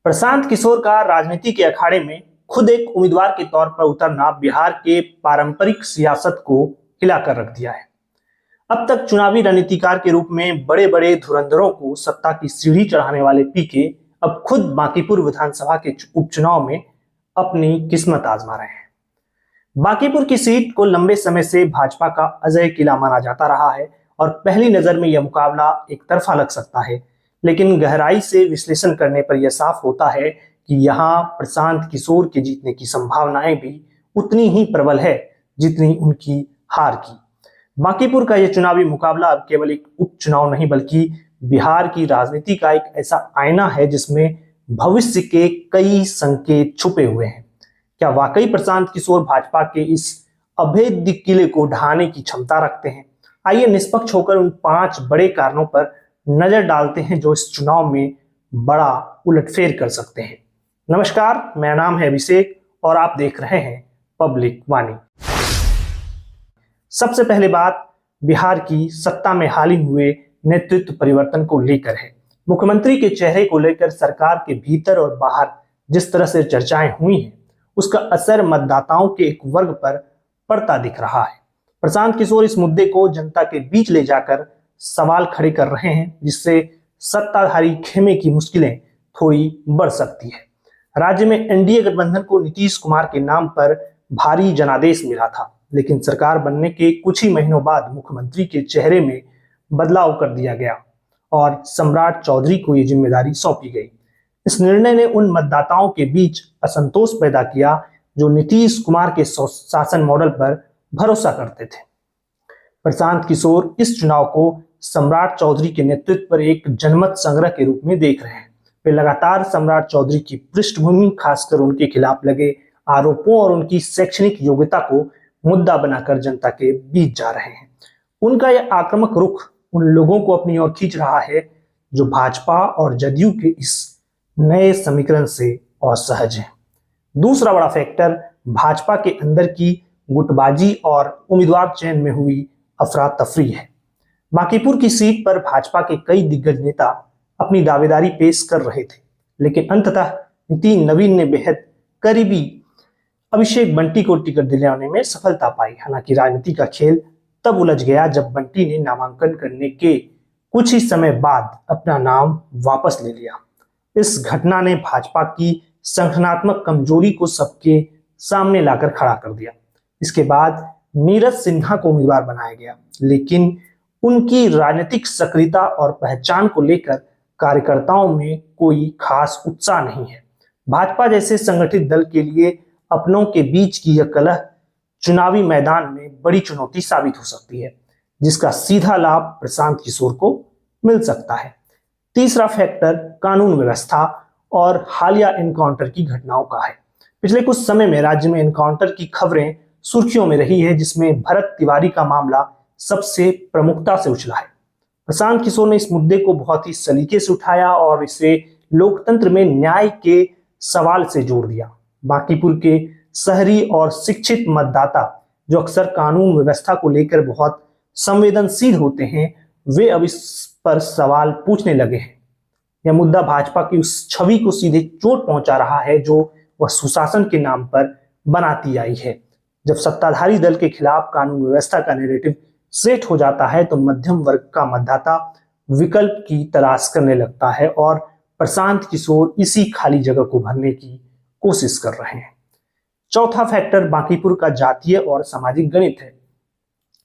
प्रशांत किशोर का राजनीति के अखाड़े में खुद एक उम्मीदवार के तौर पर उतरना बिहार के पारंपरिक सियासत को हिलाकर रख दिया है। अब तक चुनावी रणनीतिकार के रूप में बड़े बड़े धुरंधरों को सत्ता की सीढ़ी चढ़ाने वाले पीके अब खुद बांकीपुर विधानसभा के उपचुनाव में अपनी किस्मत आजमा रहे हैं। बांकीपुर की सीट को लंबे समय से भाजपा का अजय किला माना जाता रहा है और पहली नजर में यह मुकाबला एक तरफा लग सकता है, लेकिन गहराई से विश्लेषण करने पर यह साफ होता है कि यहाँ प्रशांत किशोर के जीतने की संभावनाएं भी उतनी ही प्रबल है जितनी उनकी हार की। बांकीपुर का यह चुनावी मुकाबला अब केवल एक उपचुनाव नहीं बल्कि बिहार की राजनीति का एक ऐसा आईना है जिसमें भविष्य के कई संकेत छुपे हुए हैं। क्या वाकई प्रशांत किशोर भाजपा के इस अभेद्य किले को ढहाने की क्षमता रखते हैं? आइए निष्पक्ष होकर उन 5 बड़े कारणों पर नजर डालते हैं जो इस चुनाव में बड़ा उलटफेर कर सकते हैं। नमस्कार, मेरा नाम है अभिषेक और आप देख रहे हैं पब्लिक वाणी। सबसे पहले बात बिहार की सत्ता में हाल ही हुए नेतृत्व परिवर्तन को लेकर है। मुख्यमंत्री के चेहरे को लेकर सरकार के भीतर और बाहर जिस तरह से चर्चाएं हुई हैं, उसका असर मतदाताओं के एक वर्ग पर पड़ता दिख रहा है। प्रशांत किशोर इस मुद्दे को जनता के बीच ले जाकर सवाल खड़े कर रहे हैं, जिससे सत्ताधारी खेमे की मुश्किलें थोड़ी बढ़ सकती है। राज्य में एनडीए गठबंधन को नीतीश कुमार के नाम पर भारी जनादेश मिला था, लेकिन सरकार बनने के कुछ ही महीनों बाद मुख्यमंत्री के चेहरे में बदलाव कर दिया गया और सम्राट चौधरी को ये जिम्मेदारी सौंपी गई। इस निर्णय ने उन मतदाताओं के बीच असंतोष पैदा किया जो नीतीश कुमार के शासन मॉडल पर भरोसा करते थे। प्रशांत किशोर इस चुनाव को सम्राट चौधरी के नेतृत्व पर एक जनमत संग्रह के रूप में देख रहे हैं। वे लगातार सम्राट चौधरी की पृष्ठभूमि, खासकर उनके खिलाफ लगे आरोपों और उनकी शैक्षणिक योग्यता को मुद्दा बनाकर जनता के बीच जा रहे हैं। उनका यह आक्रामक रुख उन लोगों को अपनी ओर खींच रहा है जो भाजपा और जदयू के इस नए समीकरण से असहज हैं। दूसरा बड़ा फैक्टर भाजपा के अंदर की गुटबाजी और उम्मीदवार चयन में हुई अफरा तफरी है। बांकीपुर की सीट पर भाजपा के कई दिग्गज नेता अपनी दावेदारी पेश कर रहे थे, लेकिन अंततः नितिन नवीन ने बेहद करीबी अभिषेक बंटी को टिकट दिलाने में सफलता पाई। हालांकि राजनीति का खेल तब उलझ गया जब बंटी ने नामांकन करने के कुछ ही समय बाद अपना नाम वापस ले लिया। इस घटना ने भाजपा की संगठनात्मक कमजोरी को सबके सामने लाकर खड़ा कर दिया। इसके बाद नीरज सिन्हा को उम्मीदवार बनाया गया, लेकिन उनकी राजनीतिक सक्रियता और पहचान को लेकर कार्यकर्ताओं में कोई खास उत्साह नहीं है। भाजपा जैसे संगठित दल के लिए अपनों के बीच की यह कलह चुनावी मैदान में बड़ी चुनौती साबित हो सकती है, जिसका सीधा लाभ प्रशांत किशोर को मिल सकता है। तीसरा फैक्टर कानून व्यवस्था और हालिया एनकाउंटर की घटनाओं का है। पिछले कुछ समय में राज्य में एनकाउंटर की खबरें सुर्खियों में रही है, जिसमें भरत तिवारी का मामला सबसे प्रमुखता से उछला है। प्रशांत किशोर ने इस मुद्दे को बहुत ही सलीके से उठाया और इसे लोकतंत्र में न्याय के सवाल से जोड़ दिया। बांकीपुर के शहरी और शिक्षित मतदाता जो अक्सर कानून व्यवस्था को लेकर बहुत संवेदनशील होते हैं, वे अब इस पर सवाल पूछने लगे हैं। यह मुद्दा भाजपा की उस छवि को सीधे चोट पहुंचा रहा है जो वह सुशासन के नाम पर बनाती आई है। जब सत्ताधारी दल के खिलाफ कानून व्यवस्था का नैरेटिव सेट हो जाता है तो मध्यम वर्ग का मतदाता विकल्प की तलाश करने लगता है और प्रशांत किशोर इसी खाली जगह को भरने की कोशिश कर रहे हैं। चौथा फैक्टर बांकीपुर का जातीय और सामाजिक गणित है,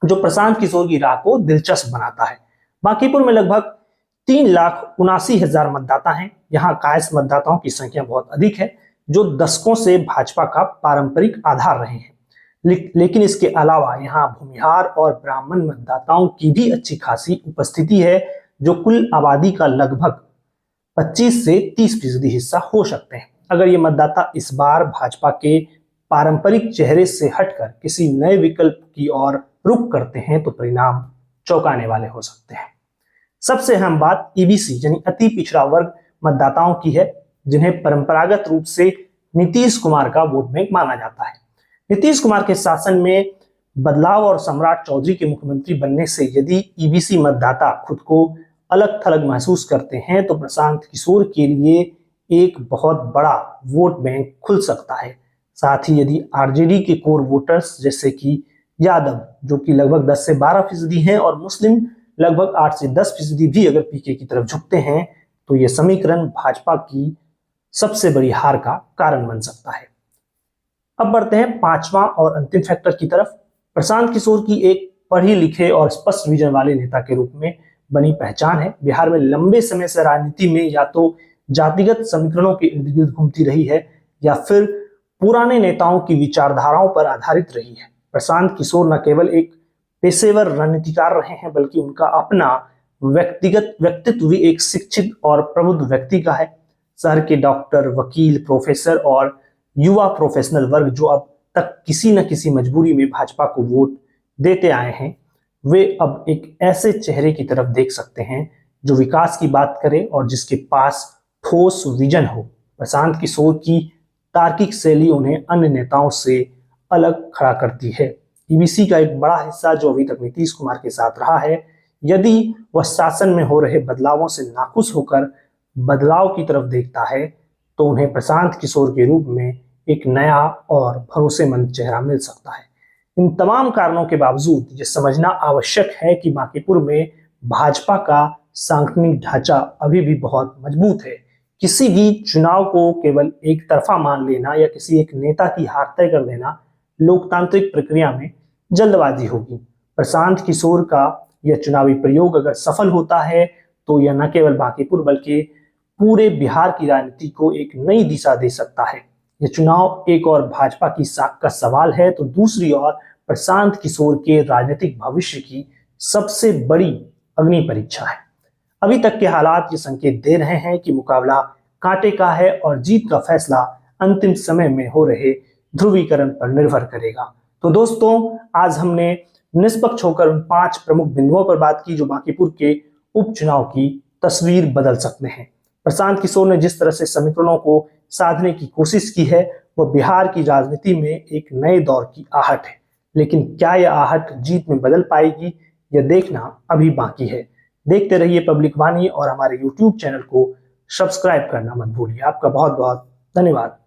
जो प्रशांत किशोर की राह को दिलचस्प बनाता है। बांकीपुर में लगभग 3,79,000 मतदाता हैं। यहाँ कायस्थ मतदाताओं की संख्या बहुत अधिक है, जो दशकों से भाजपा का पारंपरिक आधार रहे हैं। लेकिन इसके अलावा यहाँ भूमिहार और ब्राह्मण मतदाताओं की भी अच्छी खासी उपस्थिति है, जो कुल आबादी का लगभग 25 से 30% हिस्सा हो सकते हैं। अगर ये मतदाता इस बार भाजपा के पारंपरिक चेहरे से हटकर किसी नए विकल्प की ओर रुख करते हैं तो परिणाम चौंकाने वाले हो सकते हैं। सबसे अहम बात ईबीसी यानी अति पिछड़ा वर्ग मतदाताओं की है, जिन्हें परंपरागत रूप से नीतीश कुमार का वोट बैंक माना जाता है। नीतीश कुमार के शासन में बदलाव और सम्राट चौधरी के मुख्यमंत्री बनने से यदि ईबीसी मतदाता खुद को अलग थलग महसूस करते हैं तो प्रशांत किशोर के लिए एक बहुत बड़ा वोट बैंक खुल सकता है। साथ ही यदि आरजेडी के कोर वोटर्स जैसे कि यादव, जो कि लगभग 10 से 12% हैं, और मुस्लिम लगभग 8 से 10% भी अगर पीके की तरफ झुकते हैं, तो यह समीकरण भाजपा की सबसे बड़ी हार का कारण बन सकता है। अब बढ़ते हैं पांचवा और अंतिम फैक्टर की तरफ। प्रशांत किशोर की एक पढ़े लिखे और स्पष्ट विजन वाले नेता के रूप में बनी पहचान है। बिहार में लंबे समय से राजनीति में या तो जातिगत समीकरणों के इर्द गिर्द घूमती रही है या फिर पुराने नेताओं की विचारधाराओं पर आधारित रही है। प्रशांत किशोर न केवल एक पेशेवर रणनीतिकार रहे हैं, बल्कि उनका अपना व्यक्तिगत व्यक्तित्व भी एक शिक्षित और प्रबुद्ध व्यक्ति का है। शहर के डॉक्टर, वकील, प्रोफेसर और युवा प्रोफेशनल वर्ग जो अब तक किसी न किसी मजबूरी में भाजपा को वोट देते आए हैं, वे अब एक ऐसे चेहरे की तरफ देख सकते हैं जो विकास की बात करे और जिसके पास ठोस विजन हो। प्रशांत किशोर की तार्किक शैली उन्हें अन्य नेताओं से अलग खड़ा करती है। ईबीसी का एक बड़ा हिस्सा जो अभी तक नीतीश कुमार के साथ रहा है, यदि वह शासन में हो रहे बदलावों से नाखुश होकर बदलाव की तरफ देखता है, तो उन्हें प्रशांत किशोर के रूप में एक नया और भरोसेमंद चेहरा मिल सकता है। इन तमाम कारणों के बावजूद ये समझना आवश्यक है कि बांकीपुर में भाजपा का सांगठनिक ढांचा अभी भी बहुत मजबूत है। किसी भी चुनाव को केवल एक तरफा मान लेना या किसी एक नेता की हार तय कर देना लोकतांत्रिक प्रक्रिया में जल्दबाजी होगी। प्रशांत किशोर का यह चुनावी प्रयोग अगर सफल होता है, तो यह न केवल बांकीपुर बल्कि पूरे बिहार की राजनीति को एक नई दिशा दे सकता है। यह चुनाव एक और भाजपा की साख का सवाल है, तो दूसरी ओर प्रशांत किशोर के राजनीतिक भविष्य की सबसे बड़ी अग्नि परीक्षा है। अभी तक के हालात ये संकेत दे रहे हैं कि मुकाबला कांटे का है और जीत का फैसला अंतिम समय में हो रहे ध्रुवीकरण पर निर्भर करेगा। तो दोस्तों, आज हमने निष्पक्ष होकर उन 5 प्रमुख बिंदुओं पर बात की जो बांकीपुर के उपचुनाव की तस्वीर बदल सकते हैं। प्रशांत किशोर ने जिस तरह से समीकरणों को साधने की कोशिश की है, वह बिहार की राजनीति में एक नए दौर की आहट है। लेकिन क्या यह आहट जीत में बदल पाएगी, यह देखना अभी बाकी है। देखते रहिए पब्लिक वाणी और हमारे YouTube चैनल को सब्सक्राइब करना मत भूलिए। आपका बहुत बहुत धन्यवाद।